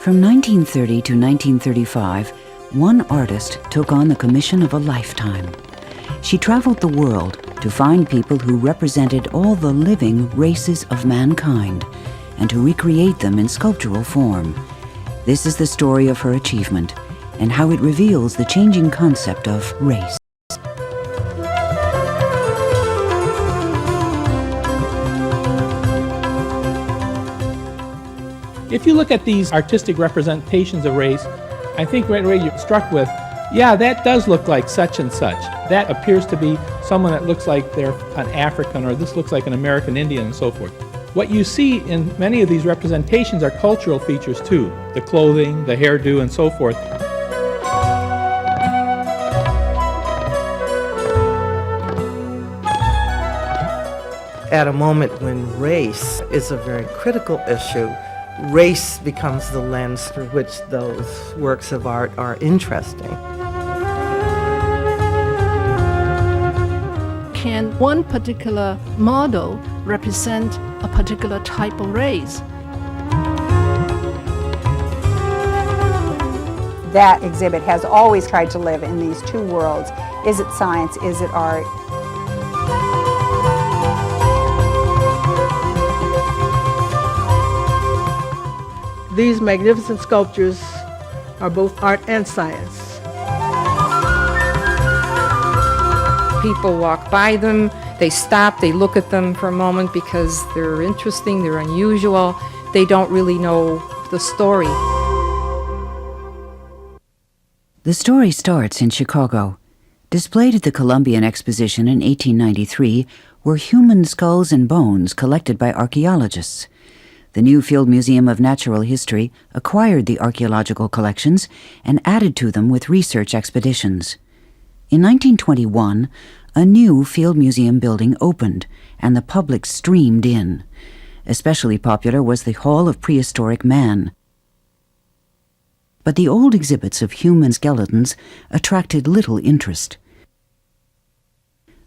From 1930 to 1935, one artist took on the commission of a lifetime. She traveled the world to find people who represented all the living races of mankind and to recreate them in sculptural form. This is the story of her achievement and how it reveals the changing concept of race. If you look at these artistic representations of race, I think right away you're struck with, yeah, that does look like such and such. That appears to be someone that looks like they're an African, or this looks like an American Indian, and so forth. What you see in many of these representations are cultural features too, the clothing, the hairdo, and so forth. At a moment when race is a very critical issue, race becomes the lens through which those works of art are interesting. Can one particular model represent a particular type of race? That exhibit has always tried to live in these two worlds. Is it science? Is it art? These magnificent sculptures are both art and science. People walk by them, they stop, they look at them for a moment because they're interesting, they're unusual, they don't really know the story. The story starts in Chicago. Displayed at the Columbian Exposition in 1893 were human skulls and bones collected by archaeologists. The new Field Museum of Natural History acquired the archaeological collections and added to them with research expeditions. In 1921, a new Field Museum building opened, and the public streamed in. Especially popular was the Hall of Prehistoric Man. But the old exhibits of human skeletons attracted little interest.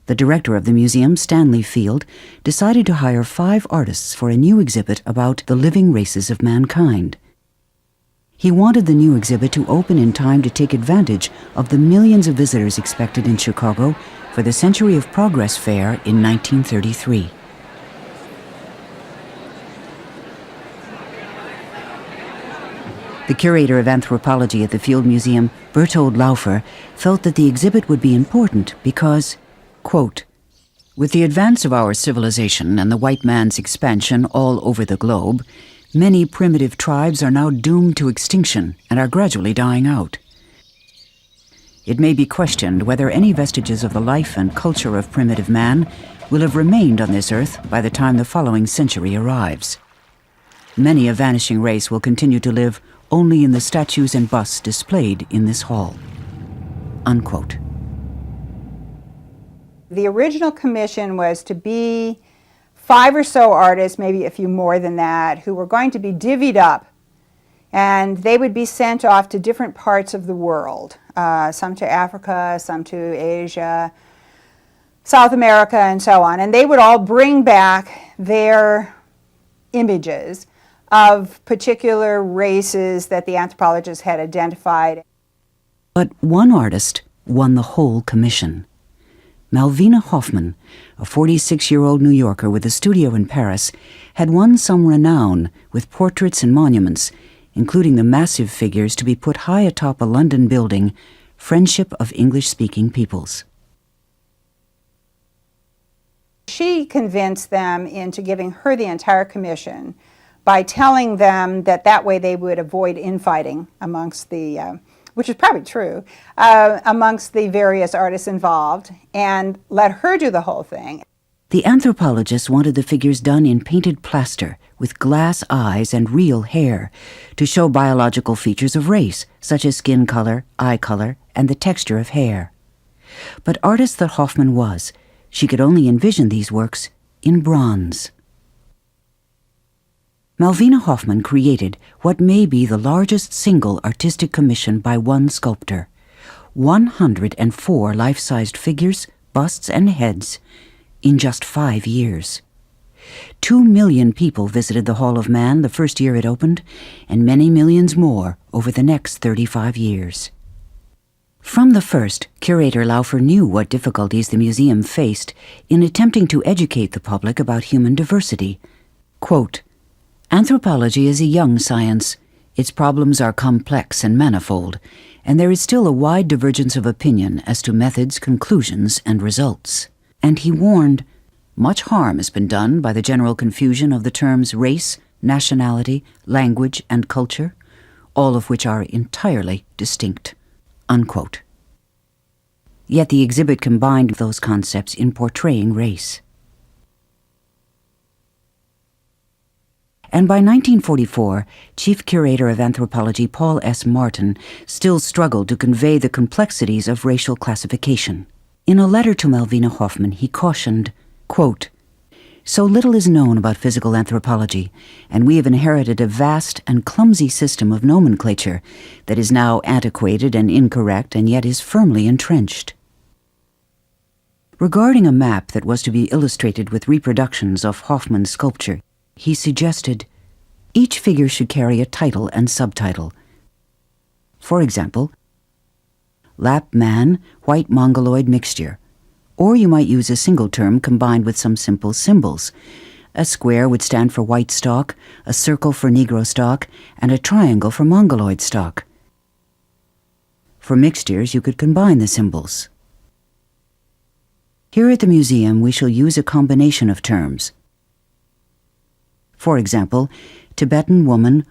The director of the museum, Stanley Field, decided to hire 5 artists for a new exhibit about the living races of mankind. He wanted the new exhibit to open in time to take advantage of the millions of visitors expected in Chicago for the Century of Progress Fair in 1933. The curator of anthropology at the Field Museum, Berthold Laufer, felt that the exhibit would be important because, quote, "With the advance of our civilization and the white man's expansion all over the globe, many primitive tribes are now doomed to extinction and are gradually dying out. It may be questioned whether any vestiges of the life and culture of primitive man will have remained on this earth by the time the following century arrives. Many a vanishing race will continue to live only in the statues and busts displayed in this hall." Unquote. The original commission was to be 5 or so artists, maybe a few more than that, who were going to be divvied up, and they would be sent off to different parts of the world, some to Africa, some to Asia, South America, and so on. And they would all bring back their images of particular races that the anthropologists had identified. But one artist won the whole commission. Malvina Hoffman, a 46-year-old New Yorker with a studio in Paris, had won some renown with portraits and monuments, including the massive figures to be put high atop a London building, Friendship of English-Speaking Peoples. She convinced them into giving her the entire commission by telling them that that way they would avoid infighting amongst the which is probably true, amongst the various artists involved, and let her do the whole thing. The anthropologists wanted the figures done in painted plaster, with glass eyes and real hair, to show biological features of race, such as skin color, eye color, and the texture of hair. But artist that Hoffman was, she could only envision these works in bronze. Malvina Hoffman created what may be the largest single artistic commission by one sculptor, 104 life-sized figures, busts, and heads in just 5 years. 2 million people visited the Hall of Man the first year it opened, and many millions more over the next 35 years. From the first, curator Laufer knew what difficulties the museum faced in attempting to educate the public about human diversity. Quote, "Anthropology is a young science. Its problems are complex and manifold, and there is still a wide divergence of opinion as to methods, conclusions, and results." And he warned, "Much harm has been done by the general confusion of the terms race, nationality, language, and culture, all of which are entirely distinct." Unquote. Yet the exhibit combined those concepts in portraying race. And by 1944, Chief Curator of Anthropology Paul S. Martin still struggled to convey the complexities of racial classification. In a letter to Malvina Hoffman, he cautioned, quote, "So little is known about physical anthropology, and we have inherited a vast and clumsy system of nomenclature that is now antiquated and incorrect and yet is firmly entrenched." Regarding a map that was to be illustrated with reproductions of Hoffman's sculpture, he suggested, each figure should carry a title and subtitle. For example, Lap Man, White Mongoloid Mixture. Or you might use a single term combined with some simple symbols. A square would stand for white stock, a circle for Negro stock, and a triangle for Mongoloid stock. For mixtures, you could combine the symbols. Here at the museum, we shall use a combination of terms. For example, Tibetan woman,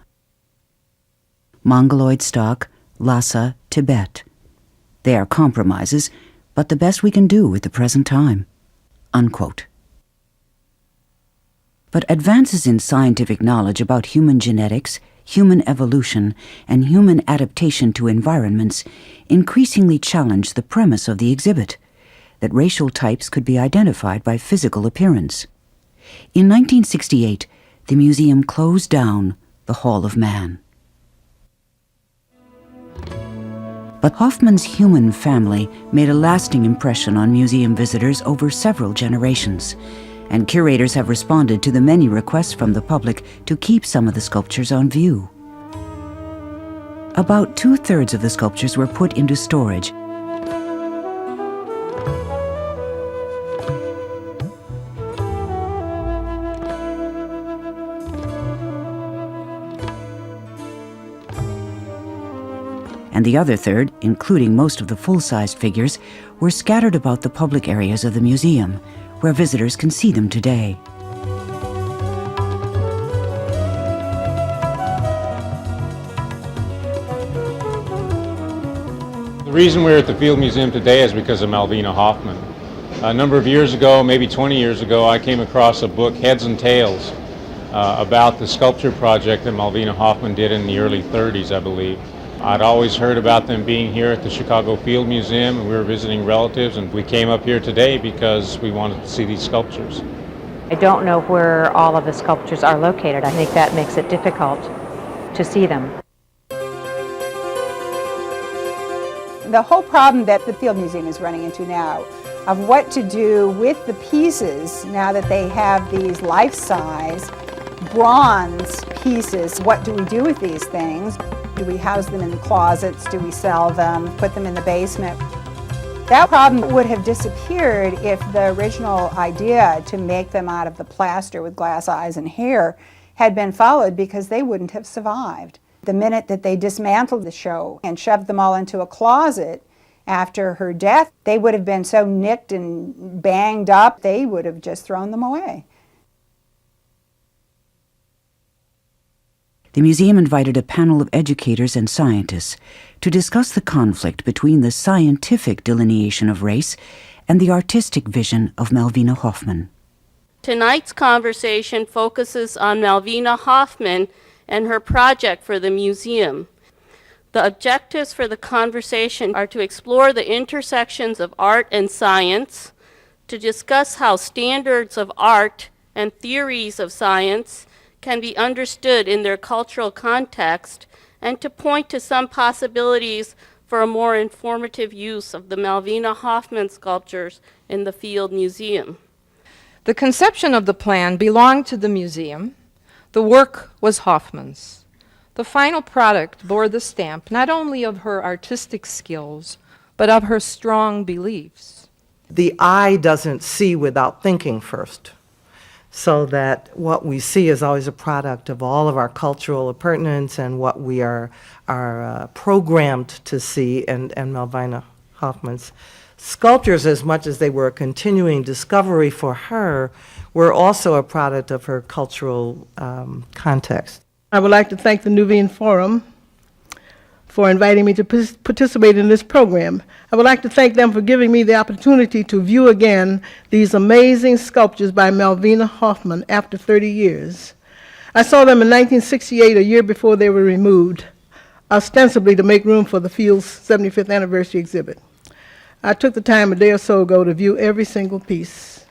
Mongoloid stock, Lhasa, Tibet. They are compromises, but the best we can do at the present time." Unquote. But advances in scientific knowledge about human genetics, human evolution, and human adaptation to environments increasingly challenged the premise of the exhibit, that racial types could be identified by physical appearance. In 1968, the museum closed down the Hall of Man. But Hoffman's human family made a lasting impression on museum visitors over several generations, and curators have responded to the many requests from the public to keep some of the sculptures on view. About 2/3 of the sculptures were put into storage. And the other third, including most of the full-sized figures, were scattered about the public areas of the museum, where visitors can see them today. The reason we're at the Field Museum today is because of Malvina Hoffman. A number of years ago, maybe 20 years ago, I came across a book, Heads and Tails, about the sculpture project that Malvina Hoffman did in the early 30s, I believe. I'd always heard about them being here at the Chicago Field Museum, and we were visiting relatives, and we came up here today because we wanted to see these sculptures. I don't know where all of the sculptures are located. I think that makes it difficult to see them. The whole problem that the Field Museum is running into now of what to do with the pieces now that they have these life-size bronze pieces. What do we do with these things? Do we house them in closets? Do we sell them? Put them in the basement? That problem would have disappeared if the original idea to make them out of the plaster with glass eyes and hair had been followed, because they wouldn't have survived. The minute that they dismantled the show and shoved them all into a closet after her death, they would have been so nicked and banged up, they would have just thrown them away. The museum invited a panel of educators and scientists to discuss the conflict between the scientific delineation of race and the artistic vision of Malvina Hoffman. Tonight's conversation focuses on Malvina Hoffman and her project for the museum. The objectives for the conversation are to explore the intersections of art and science, to discuss how standards of art and theories of science can be understood in their cultural context, and to point to some possibilities for a more informative use of the Malvina Hoffman sculptures in the Field Museum. The conception of the plan belonged to the museum. The work was Hoffman's. The final product bore the stamp not only of her artistic skills, but of her strong beliefs. The eye doesn't see without thinking first, so that what we see is always a product of all of our cultural appurtenance and what we are programmed to see, and Malvina Hoffman's sculptures, as much as they were a continuing discovery for her, were also a product of her cultural context. I would like to thank the Nubian Forum for inviting me to participate in this program. I would like to thank them for giving me the opportunity to view again these amazing sculptures by Malvina Hoffman after 30 years. I saw them in 1968, a year before they were removed, ostensibly to make room for the Field's 75th anniversary exhibit. I took the time a day or so ago to view every single piece.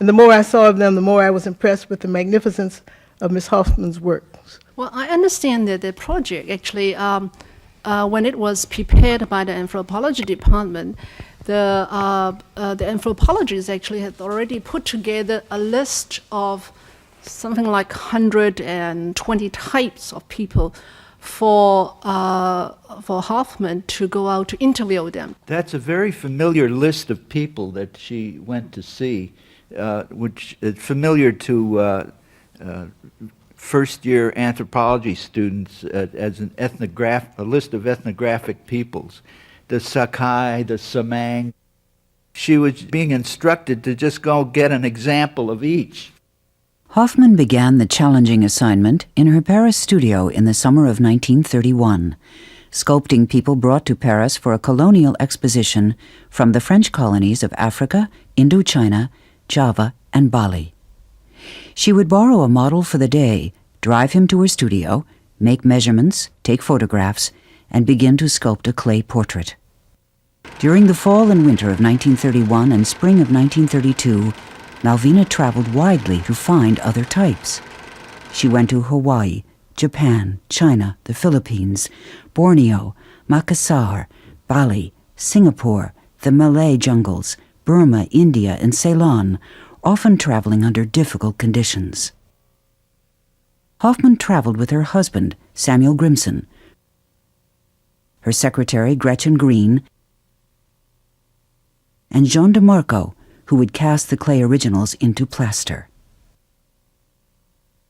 And the more I saw of them, the more I was impressed with the magnificence of Ms. Hoffman's works. Well, I understand that the project actually, when it was prepared by the anthropology department, the anthropologists actually had already put together a list of something like 120 types of people for Hoffman to go out to interview them. That's a very familiar list of people that she went to see, which is familiar to first-year anthropology students as a list of ethnographic peoples. The Sakai, the Samang. She was being instructed to just go get an example of each. Hoffman began the challenging assignment in her Paris studio in the summer of 1931, sculpting people brought to Paris for a colonial exposition from the French colonies of Africa, Indochina, Java, and Bali. She would borrow a model for the day, drive him to her studio, make measurements, take photographs, and begin to sculpt a clay portrait. During the fall and winter of 1931 and spring of 1932, Malvina traveled widely to find other types. She went to Hawaii, Japan, China, the Philippines, Borneo, Makassar, Bali, Singapore, the Malay jungles, Burma, India, and Ceylon, often traveling under difficult conditions. Hoffman traveled with her husband, Samuel Grimson, her secretary, Gretchen Green, and Jean DeMarco, who would cast the clay originals into plaster.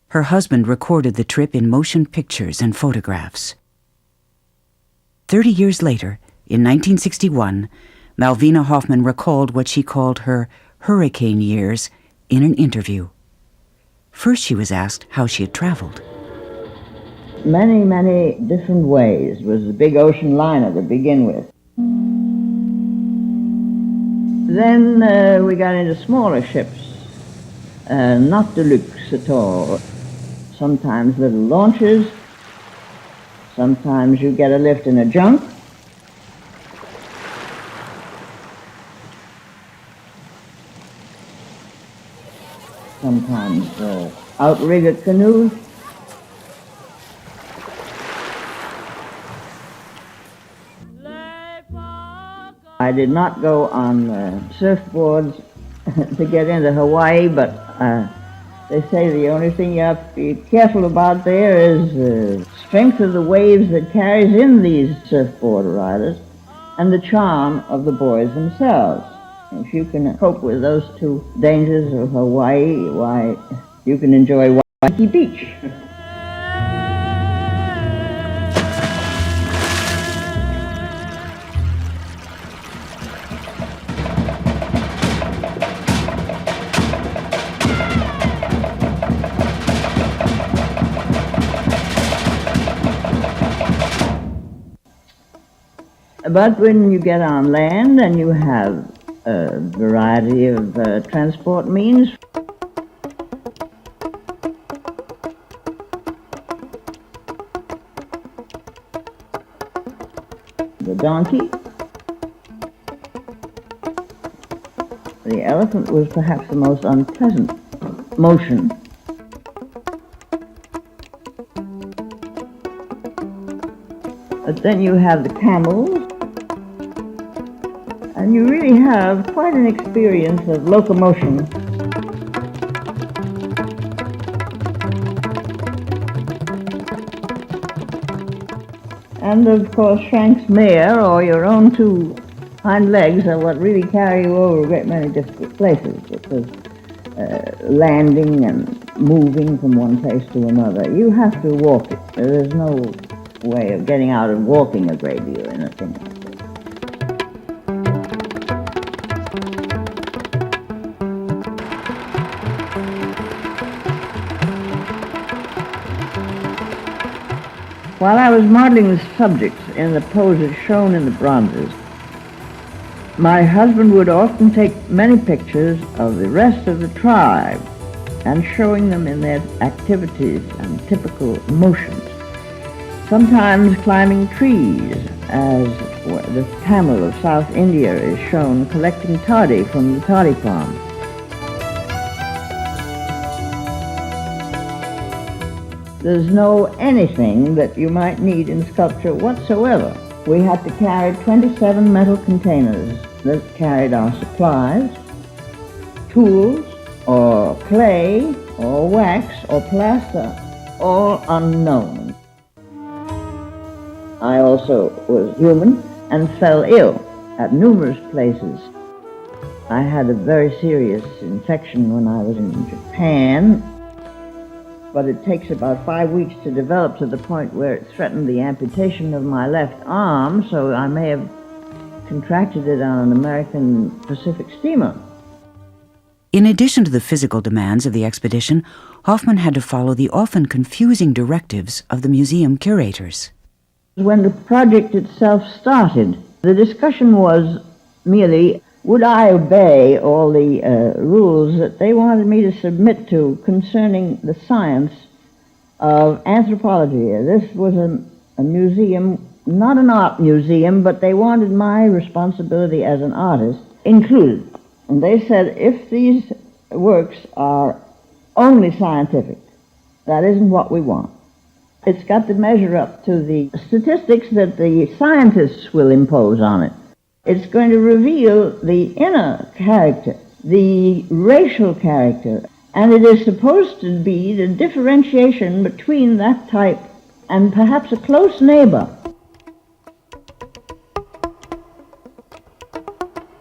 Her husband recorded the trip in motion pictures and photographs. 30 years later, in 1961, Malvina Hoffman recalled what she called her hurricane years in an interview. First, she was asked how she had traveled. Many, many different ways. It was a big ocean liner to begin with. Then we got into smaller ships, not deluxe at all. Sometimes little launches, sometimes you get a lift in a junk. Sometimes outrigger canoes. I did not go on surfboards to get into Hawaii, but they say the only thing you have to be careful about there is the strength of the waves that carries in these surfboard riders and the charm of the boys themselves. If you can cope with those two dangers of Hawaii, why, you can enjoy Waikiki Beach. But when you get on land and you have a variety of transport means, the donkey, the elephant was perhaps the most unpleasant motion. But then you have the camels, and you really have quite an experience of locomotion. And of course, Shank's mare or your own two hind legs are what really carry you over a great many difficult places, because landing and moving from one place to another, you have to walk it. There's no way of getting out and walking a great deal in a thing like this. While I was modeling the subjects in the poses shown in the bronzes, my husband would often take many pictures of the rest of the tribe and showing them in their activities and typical motions. Sometimes climbing trees, as the Tamil of South India is shown collecting toddy from the toddy palm. There's no anything that you might need in sculpture whatsoever. We had to carry 27 metal containers that carried our supplies, tools, or clay, or wax, or plaster, all unknown. I also was human and fell ill at numerous places. I had a very serious infection when I was in Japan, but it takes about 5 weeks to develop to the point where it threatened the amputation of my left arm, so I may have contracted it on an American Pacific steamer. In addition to the physical demands of the expedition, Hoffman had to follow the often confusing directives of the museum curators. When the project itself started, the discussion was merely, would I obey all the rules that they wanted me to submit to concerning the science of anthropology? This was a museum, not an art museum, but they wanted my responsibility as an artist included. And they said, if these works are only scientific, that isn't what we want. It's got to measure up to the statistics that the scientists will impose on it. It's going to reveal the inner character, the racial character, and it is supposed to be the differentiation between that type and perhaps a close neighbor.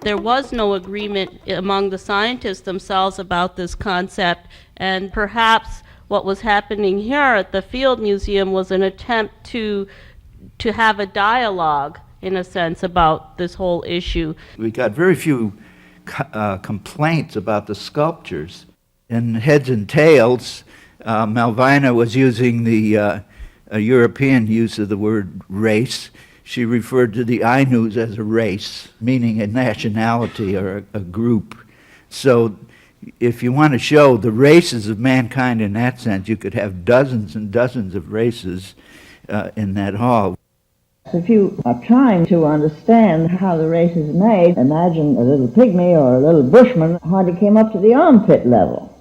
There was no agreement among the scientists themselves about this concept, and perhaps what was happening here at the Field Museum was an attempt to have a dialogue, in a sense, about this whole issue. We got very few complaints about the sculptures. In Heads and Tails, Malvina was using the European use of the word race. She referred to the Ainus as a race, meaning a nationality or a group. So if you want to show the races of mankind in that sense, you could have dozens and dozens of races in that hall. If you are trying to understand how the race is made, imagine a little pygmy or a little bushman hardly came up to the armpit level.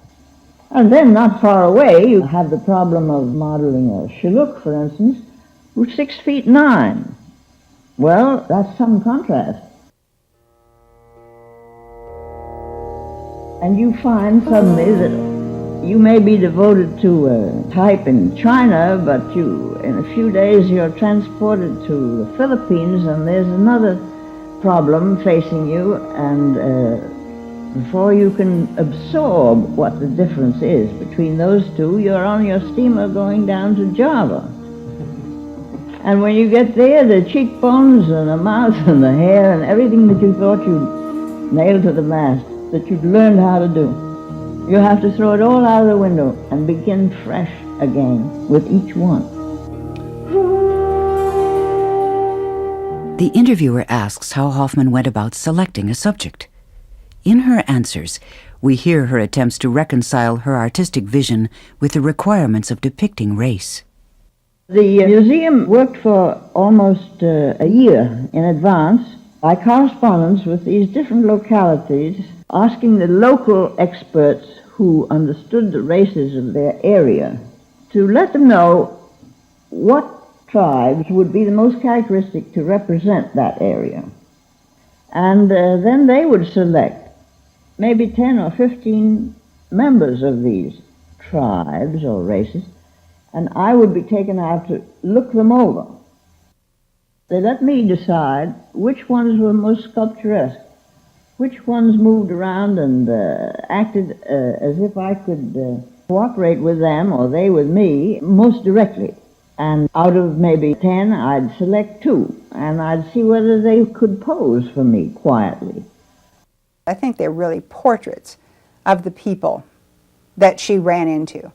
And then not far away, you have the problem of modeling a Shilluk, for instance, who's 6'9". Well, that's some contrast. And you find suddenly that you may be devoted to a type in China, but in a few days you're transported to the Philippines and there's another problem facing you, and before you can absorb what the difference is between those two, you're on your steamer going down to Java. And when you get there, the cheekbones and the mouth and the hair and everything that you thought you'd nailed to the mast, that you'd learned how to do, you have to throw it all out of the window and begin fresh again with each one. The interviewer asks how Hoffman went about selecting a subject. In her answers, we hear her attempts to reconcile her artistic vision with the requirements of depicting race. The museum worked for almost a year in advance by correspondence with these different localities, asking the local experts who understood the races of their area to let them know what tribes would be the most characteristic to represent that area. And then they would select maybe 10 or 15 members of these tribes or races, and I would be taken out to look them over. They let me decide which ones were most sculpturesque, which ones moved around and acted as if I could cooperate with them or they with me most directly. And out of maybe 10, I'd select 2, and I'd see whether they could pose for me quietly. I think they're really portraits of the people that she ran into.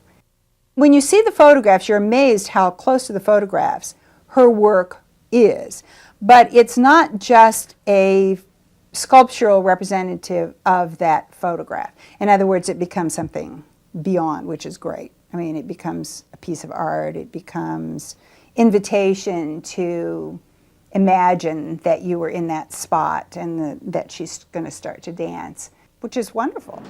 When you see the photographs, you're amazed how close to the photographs her work is. But it's not just a sculptural representative of that photograph. In other words, it becomes something beyond, which is great. I mean, it becomes a piece of art. It becomes invitation to imagine that you were in that spot and that she's going to start to dance, which is wonderful.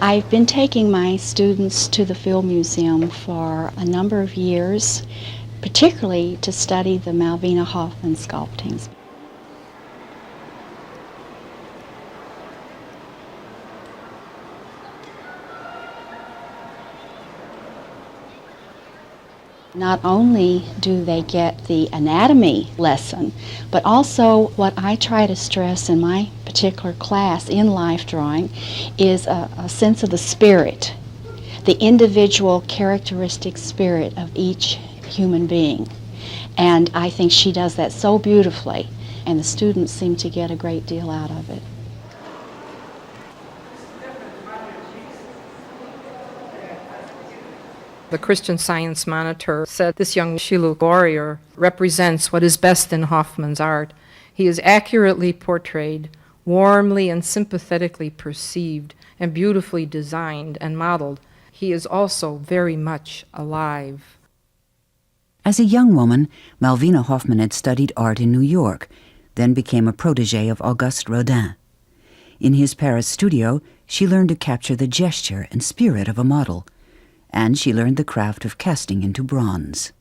I've been taking my students to the Field Museum for a number of years, particularly to study the Malvina Hoffman sculptings. Not only do they get the anatomy lesson, but also what I try to stress in my particular class in life drawing is a sense of the spirit, the individual characteristic spirit of each human being. And I think she does that so beautifully, and the students seem to get a great deal out of it. The Christian Science Monitor said this young Shilluk warrior represents what is best in Hoffman's art. He is accurately portrayed, warmly and sympathetically perceived, and beautifully designed and modeled. He is also very much alive. As a young woman, Malvina Hoffman had studied art in New York, then became a protégé of Auguste Rodin. In his Paris studio, she learned to capture the gesture and spirit of a model, and she learned the craft of casting into bronze.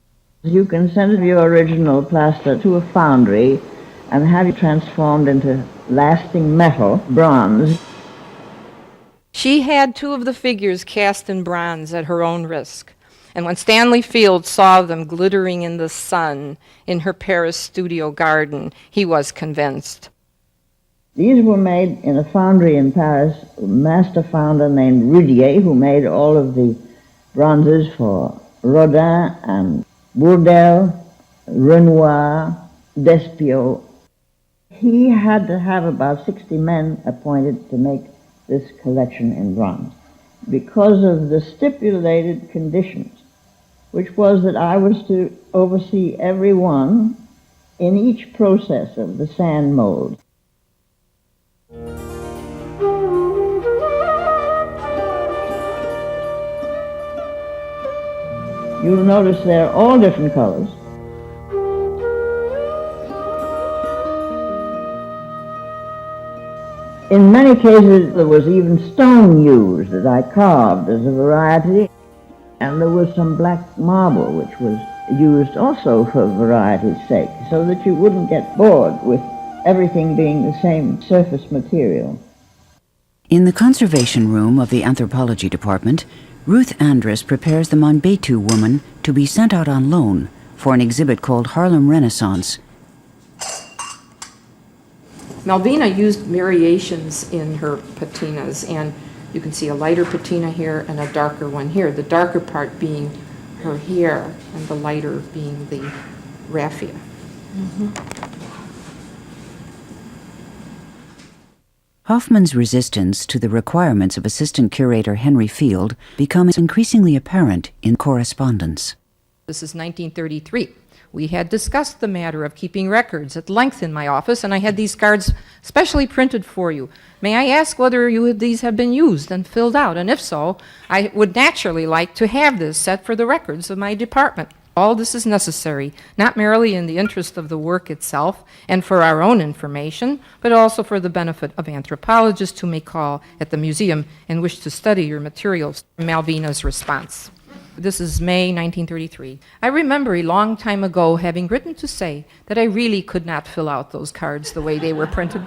You can send your original plaster to a foundry and have it transformed into lasting metal, bronze. She had 2 of the figures cast in bronze at her own risk. And when Stanley Field saw them glittering in the sun in her Paris studio garden, he was convinced. These were made in a foundry in Paris, a master founder named Rudier, who made all of the bronzes for Rodin and Bourdelle, Renoir, Despiaux. He had to have about 60 men appointed to make this collection in bronze because of the stipulated conditions, which was that I was to oversee every one in each process of the sand mold. You'll notice they're all different colors. In many cases, there was even stone used that I carved as a variety, and there was some black marble which was used also for variety's sake, so that you wouldn't get bored with everything being the same surface material. In the conservation room of the anthropology department, Ruth Andrus prepares the Monbetu woman to be sent out on loan for an exhibit called Harlem Renaissance. Malvina used variations in her patinas, and you can see a lighter patina here and a darker one here, the darker part being her hair and the lighter being the raffia. Hoffman's resistance to the requirements of assistant curator Henry Field becomes increasingly apparent in correspondence. This is 1933. We had discussed the matter of keeping records at length in my office, and I had these cards specially printed for you. May I ask whether these have been used and filled out? And if so, I would naturally like to have this set for the records of my department. All this is necessary, not merely in the interest of the work itself and for our own information, but also for the benefit of anthropologists who may call at the museum and wish to study your materials. Malvina's response. This is May 1933. I remember a long time ago having written to say that I really could not fill out those cards the way they were printed.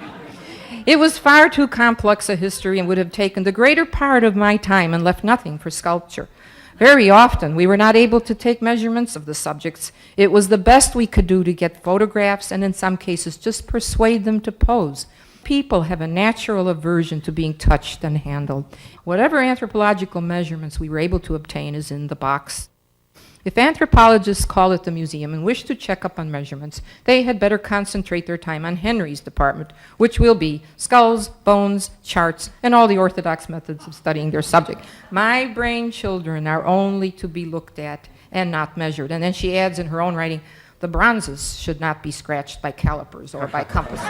It was far too complex a history and would have taken the greater part of my time and left nothing for sculpture. Very often, we were not able to take measurements of the subjects. It was the best we could do to get photographs and in some cases just persuade them to pose. People have a natural aversion to being touched and handled. Whatever anthropological measurements we were able to obtain is in the box. If anthropologists call at the museum and wish to check up on measurements, they had better concentrate their time on Henry's department, which will be skulls, bones, charts, and all the orthodox methods of studying their subject. My brain children are only to be looked at and not measured. And then she adds in her own writing, the bronzes should not be scratched by calipers or by compasses.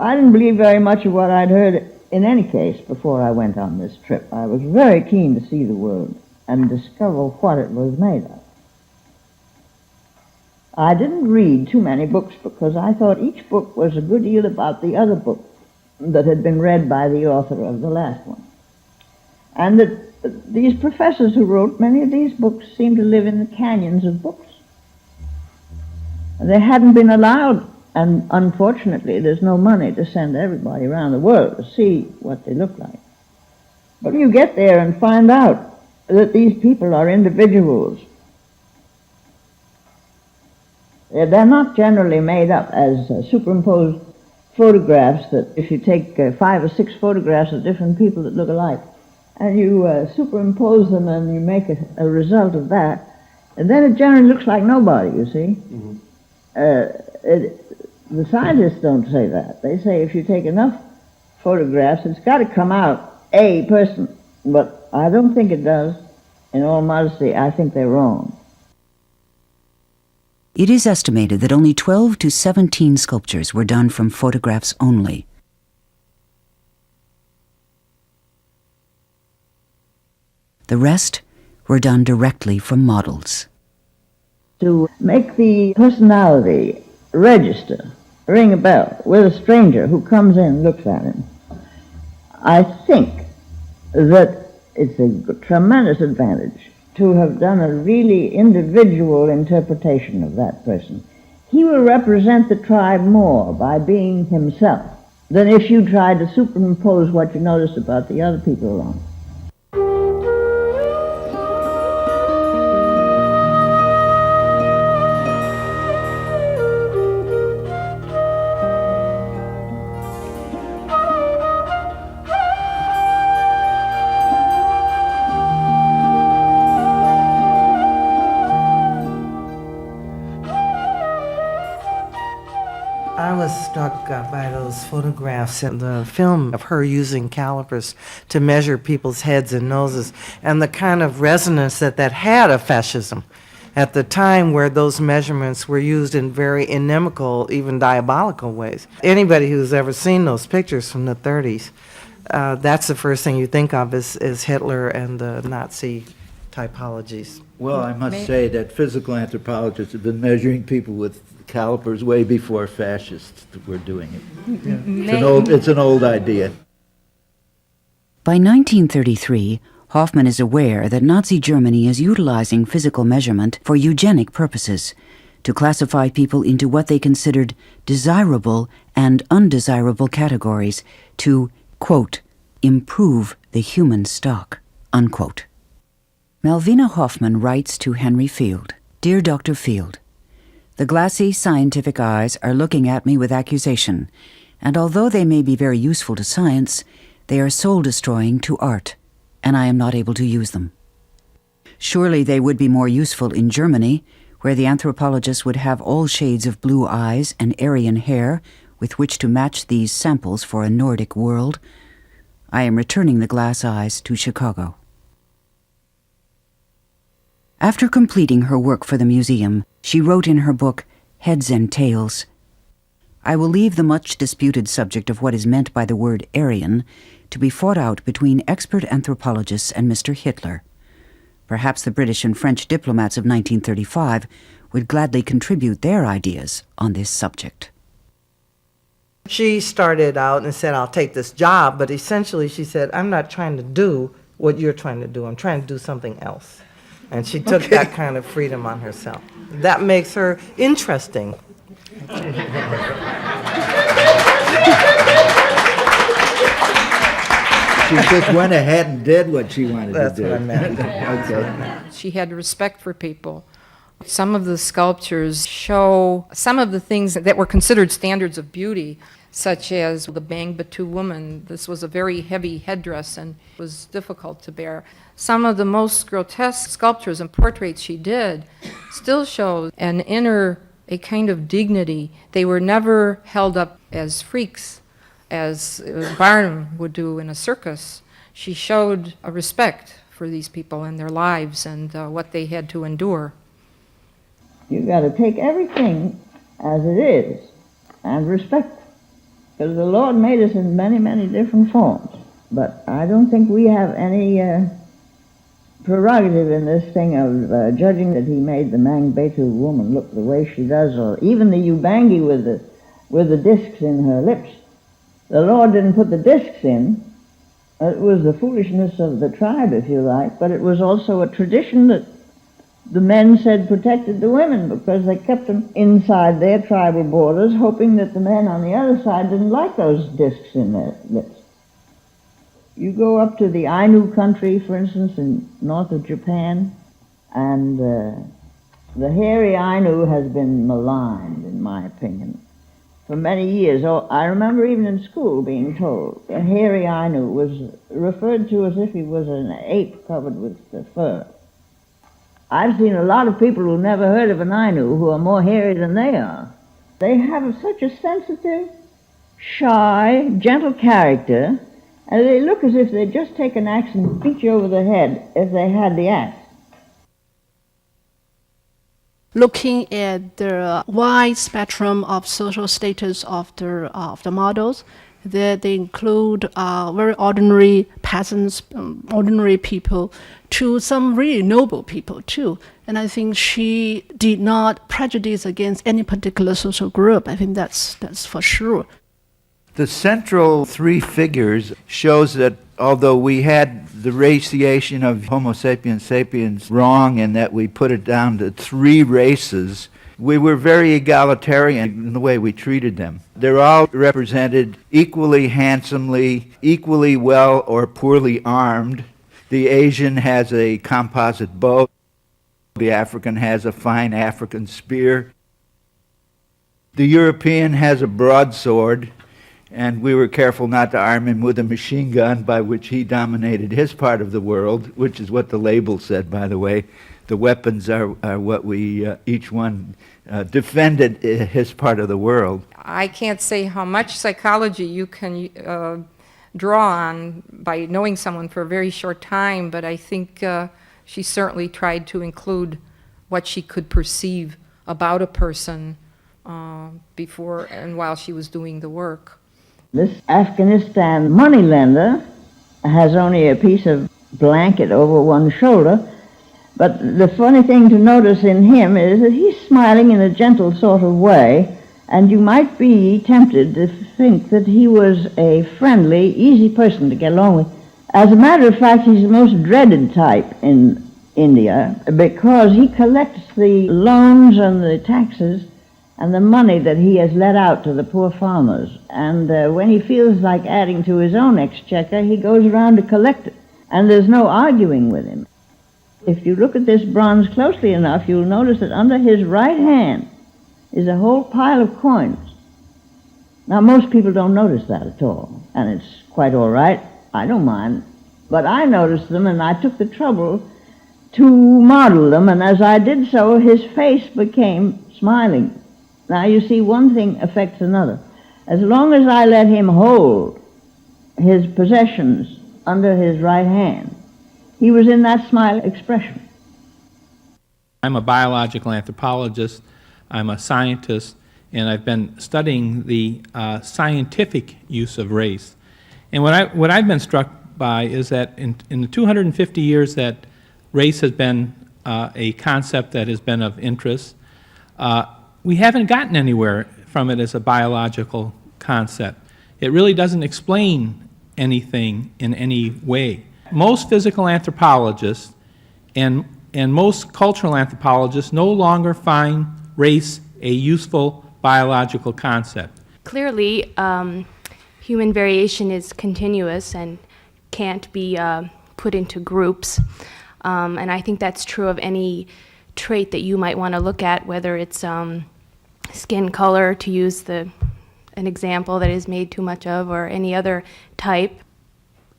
I didn't believe very much of what I'd heard in any case before I went on this trip. I was very keen to see the world and discover what it was made of. I didn't read too many books because I thought each book was a good deal about the other book that had been read by the author of the last one. And that these professors who wrote many of these books seemed to live in the canyons of books. They hadn't been allowed. And unfortunately, there's no money to send everybody around the world to see what they look like. But you get there and find out that these people are individuals. They're not generally made up as superimposed photographs that if you take 5 or 6 photographs of different people that look alike, and you superimpose them and you make a result of that, and then it generally looks like nobody, you see. Mm-hmm. The scientists don't say that. They say if you take enough photographs, it's got to come out a person. But I don't think it does. In all modesty, I think they're wrong. It is estimated that only 12 to 17 sculptures were done from photographs only. The rest were done directly from models. To make the personality register, ring a bell with a stranger who comes in and looks at him, I think that it's a tremendous advantage to have done a really individual interpretation of that person. He will represent the tribe more by being himself than if you tried to superimpose what you noticed about the other people around. I was struck by those photographs in the film of her using calipers to measure people's heads and noses, and the kind of resonance that had of fascism at the time, where those measurements were used in very inimical, even diabolical ways. Anybody who's ever seen those pictures from the 30s, that's the first thing you think of is Hitler and the Nazi typologies. Well, I must say that physical anthropologists have been measuring people with calipers way before fascists were doing it. Yeah. It's an old idea. By 1933, Hoffman is aware that Nazi Germany is utilizing physical measurement for eugenic purposes, to classify people into what they considered desirable and undesirable categories, to, quote, improve the human stock, unquote. Malvina Hoffman writes to Henry Field, Dear Dr. Field, the glassy scientific eyes are looking at me with accusation, and although they may be very useful to science, they are soul-destroying to art, and I am not able to use them. Surely they would be more useful in Germany, where the anthropologists would have all shades of blue eyes and Aryan hair with which to match these samples for a Nordic world. I am returning the glass eyes to Chicago. After completing her work for the museum, she wrote in her book, Heads and Tails, I will leave the much disputed subject of what is meant by the word Aryan to be fought out between expert anthropologists and Mr. Hitler. Perhaps the British and French diplomats of 1935 would gladly contribute their ideas on this subject. She started out and said, I'll take this job, but essentially she said, I'm not trying to do what you're trying to do. I'm trying to do something else. And she took that kind of freedom on herself. That makes her interesting. She just went ahead and did what she wanted That's to do. what I meant. Okay. She had respect for people. Some of the sculptures show some of the things that were considered standards of beauty, such as the Bang Batu woman. This was a very heavy headdress and was difficult to bear. Some of the most grotesque sculptures and portraits she did still show an inner, a kind of dignity. They were never held up as freaks, as Barnum would do in a circus. She showed a respect for these people and their lives and what they had to endure. You got to take everything as it is and respect it. Because the Lord made us in many, many different forms. But I don't think we have any prerogative in this thing of judging that he made the Mangbetu woman look the way she does, or even the Ubangi with the discs in her lips. The Lord didn't put the discs in. It was the foolishness of the tribe, if you like, but it was also a tradition that the men said protected the women, because they kept them inside their tribal borders, hoping that the men on the other side didn't like those discs in their lips. You go up to the Ainu country, for instance, in north of Japan, and the hairy Ainu has been maligned, in my opinion, for many years. Oh, I remember even in school being told a hairy Ainu was referred to as if he was an ape covered with fur. I've seen a lot of people who never heard of an Ainu who are more hairy than they are. They have such a sensitive, shy, gentle character, and they look as if they'd just take an axe and beat you over the head if they had the axe. Looking at the wide spectrum of social status of the models, they include very ordinary peasants, ordinary people, to some really noble people too. And I think she did not prejudice against any particular social group. I think that's for sure. The central three figures shows that although we had the raciation of Homo sapiens sapiens wrong in that we put it down to three races, we were very egalitarian in the way we treated them. They're all represented equally handsomely, equally well or poorly armed. The Asian has a composite bow. The African has a fine African spear. The European has a broadsword, and we were careful not to arm him with a machine gun, by which he dominated his part of the world, which is what the label said, by the way. The weapons are what we, each one defended his part of the world. I can't say how much psychology you can draw on by knowing someone for a very short time, but I think she certainly tried to include what she could perceive about a person before and while she was doing the work. This Afghanistan moneylender has only a piece of blanket over one shoulder, but the funny thing to notice in him is that he's smiling in a gentle sort of way, and you might be tempted to think that he was a friendly, easy person to get along with. As a matter of fact, he's the most dreaded type in India because he collects the loans and the taxes and the money that he has let out to the poor farmers. And when he feels like adding to his own exchequer, he goes around to collect it. And there's no arguing with him. If you look at this bronze closely enough, you'll notice that under his right hand is a whole pile of coins. Now, most people don't notice that at all, and it's quite all right. I don't mind. But I noticed them, and I took the trouble to model them, and as I did so, his face became smiling. Now, you see, one thing affects another. As long as I let him hold his possessions under his right hand, he was in that smile expression. I'm a biological anthropologist, I'm a scientist, and I've been studying the scientific use of race. And what I've been struck by is that in the 250 years that race has been a concept that has been of interest, we haven't gotten anywhere from it as a biological concept. It really doesn't explain anything in any way. Most physical anthropologists and And most cultural anthropologists no longer find race a useful biological concept. Clearly, human variation is continuous and can't be put into groups. And I think that's true of any trait that you might want to look at, whether it's skin color, to use an example that is made too much of, or any other type.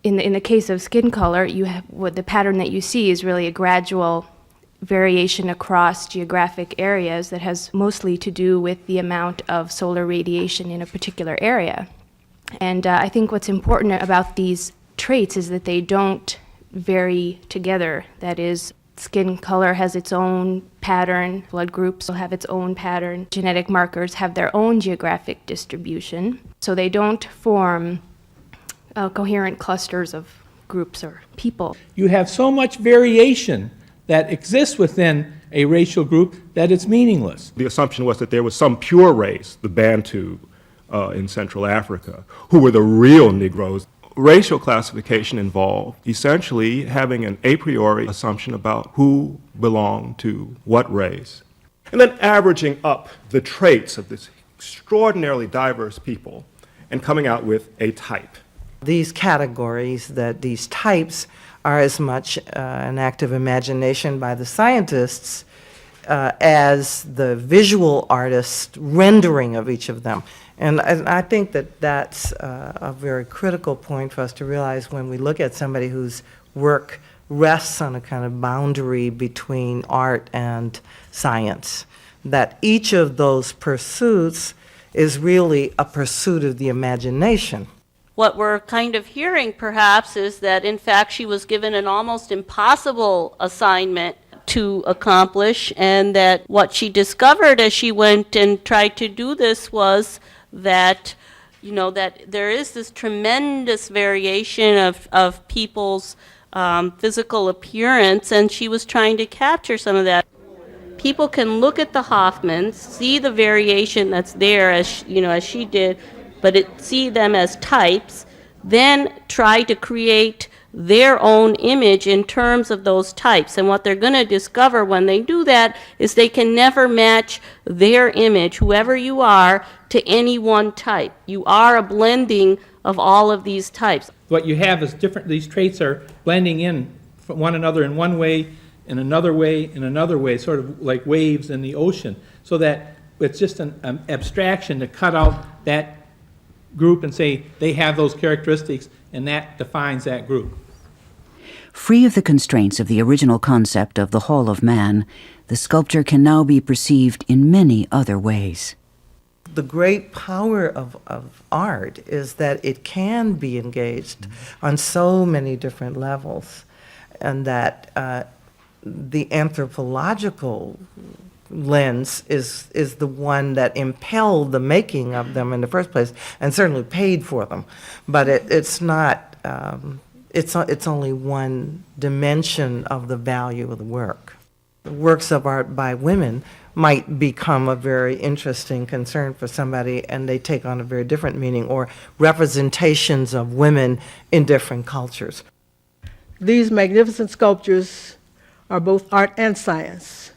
In the case of skin color, the pattern that you see is really a gradual variation across geographic areas that has mostly to do with the amount of solar radiation in a particular area. And I think what's important about these traits is that they don't vary together. That is, skin color has its own pattern, blood groups will have its own pattern, genetic markers have their own geographic distribution, so they don't form coherent clusters of groups or people. You have so much variation that exists within a racial group that it's meaningless. The assumption was that there was some pure race, the Bantu in Central Africa, who were the real Negroes. Racial classification involved essentially having an a priori assumption about who belonged to what race, and then averaging up the traits of this extraordinarily diverse people and coming out with a type. These categories, these types, are as much an act of imagination by the scientists as the visual artist rendering of each of them. And I think that's a very critical point for us to realize when we look at somebody whose work rests on a kind of boundary between art and science, that each of those pursuits is really a pursuit of the imagination. What we're kind of hearing, perhaps, is that, in fact, she was given an almost impossible assignment to accomplish, and that what she discovered as she went and tried to do this was that, that there is this tremendous variation of people's physical appearance, and she was trying to capture some of that. People can look at the Hoffmans, see the variation that's there, as she did, but see them as types, then try to create their own image in terms of those types. And what they're going to discover when they do that is they can never match their image, whoever you are, to any one type. You are a blending of all of these types. What you have is these traits are blending in from one another in one way, in another way, in another way, sort of like waves in the ocean, so that it's just an abstraction to cut out that group and say they have those characteristics and that defines that group. Free of the constraints of the original concept of the Hall of Man, the sculpture can now be perceived in many other ways. The great power of art is that it can be engaged on so many different levels, and that the anthropological lens is the one that impelled the making of them in the first place, and certainly paid for them. But it's not, it's only one dimension of the value of the work. Works of art by women might become a very interesting concern for somebody, and they take on a very different meaning, or representations of women in different cultures. These magnificent sculptures are both art and science.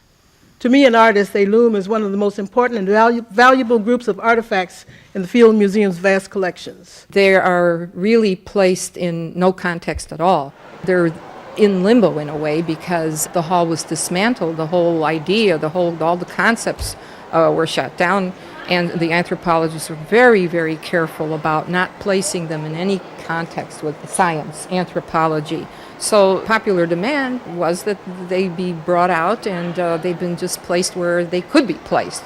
To me, an artist, they loom as one of the most important and valuable groups of artifacts in the Field Museum's vast collections. They are really placed in no context at all. They're in limbo in a way because the hall was dismantled, the whole idea, all the concepts were shut down, and the anthropologists were very, very careful about not placing them in any context with science, anthropology. So popular demand was that they be brought out, and they've been just placed where they could be placed.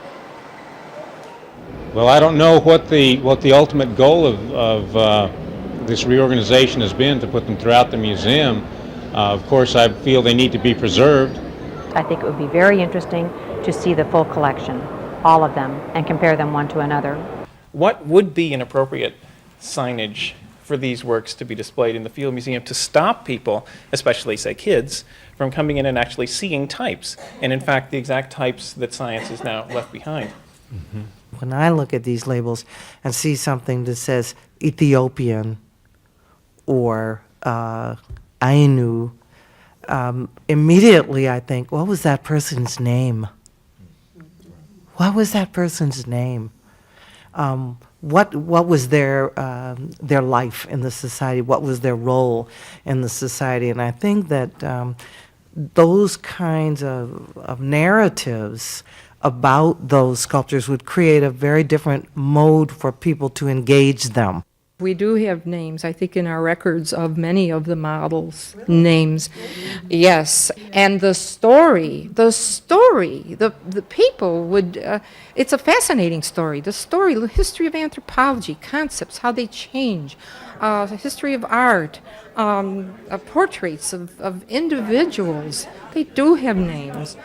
Well, I don't know what the ultimate goal of this reorganization has been, to put them throughout the museum. Of course, I feel they need to be preserved. I think it would be very interesting to see the full collection, all of them, and compare them one to another. What would be an appropriate signage for these works to be displayed in the Field Museum to stop people, especially, say, kids, from coming in and actually seeing types, and in fact the exact types that science has now left behind? Mm-hmm. When I look at these labels and see something that says Ethiopian or Ainu, immediately I think, what was that person's name? What was that person's name? What was their life in the society? What was their role in the society? And I think that those kinds of narratives about those sculptures would create a very different mode for people to engage them. We do have names, I think, in our records of many of the models' names. Yes, and the people would, it's a fascinating story. The history of anthropology, concepts, how they change, the history of art, portraits of individuals. They do have names.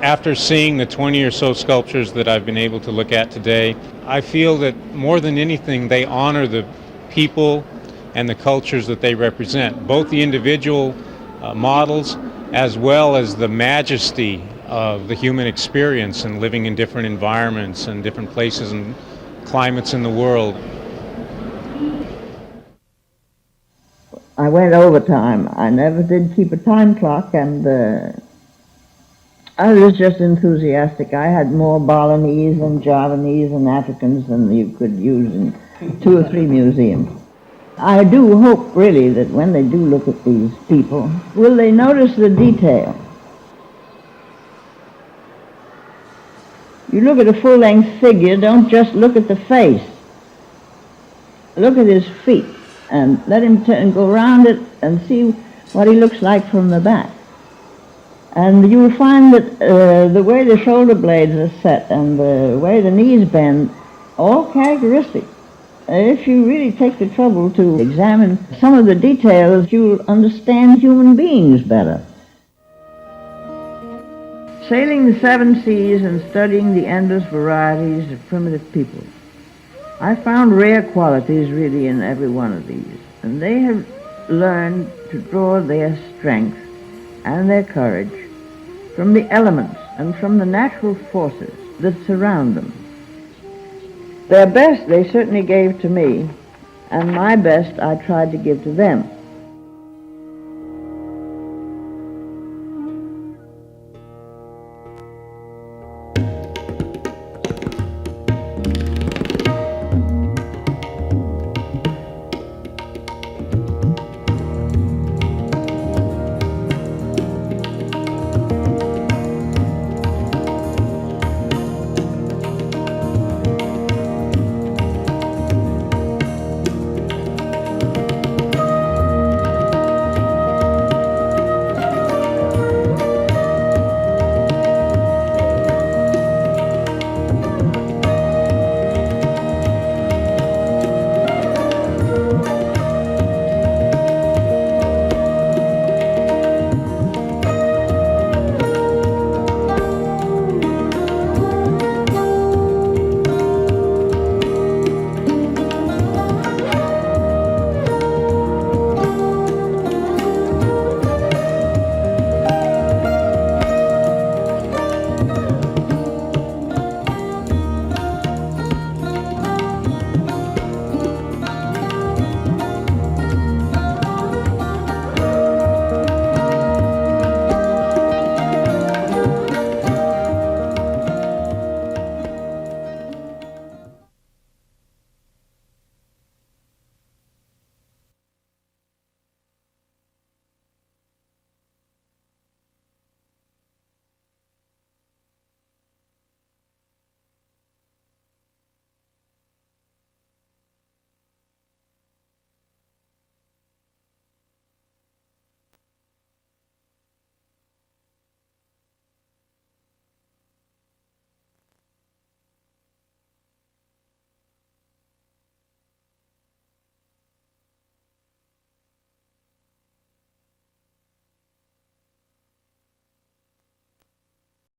After seeing the 20 or so sculptures that I've been able to look at today, I feel that more than anything, they honor the people and the cultures that they represent, both the individual models as well as the majesty of the human experience and living in different environments and different places and climates in the world. I went overtime. I never did keep a time clock, and I was just enthusiastic. I had more Balinese and Javanese and Africans than you could use in 2 or 3 museums. I do hope, really, that when they do look at these people, will they notice the detail? You look at a full-length figure, don't just look at the face. Look at his feet, and let him go around it and see what he looks like from the back. And you will find that the way the shoulder blades are set and the way the knees bend, all characteristic. If you really take the trouble to examine some of the details, you'll understand human beings better. Sailing the 7 seas and studying the endless varieties of primitive people, I found rare qualities really in every one of these, and they have learned to draw their strength and their courage from the elements and from the natural forces that surround them. Their best they certainly gave to me, and my best I tried to give to them.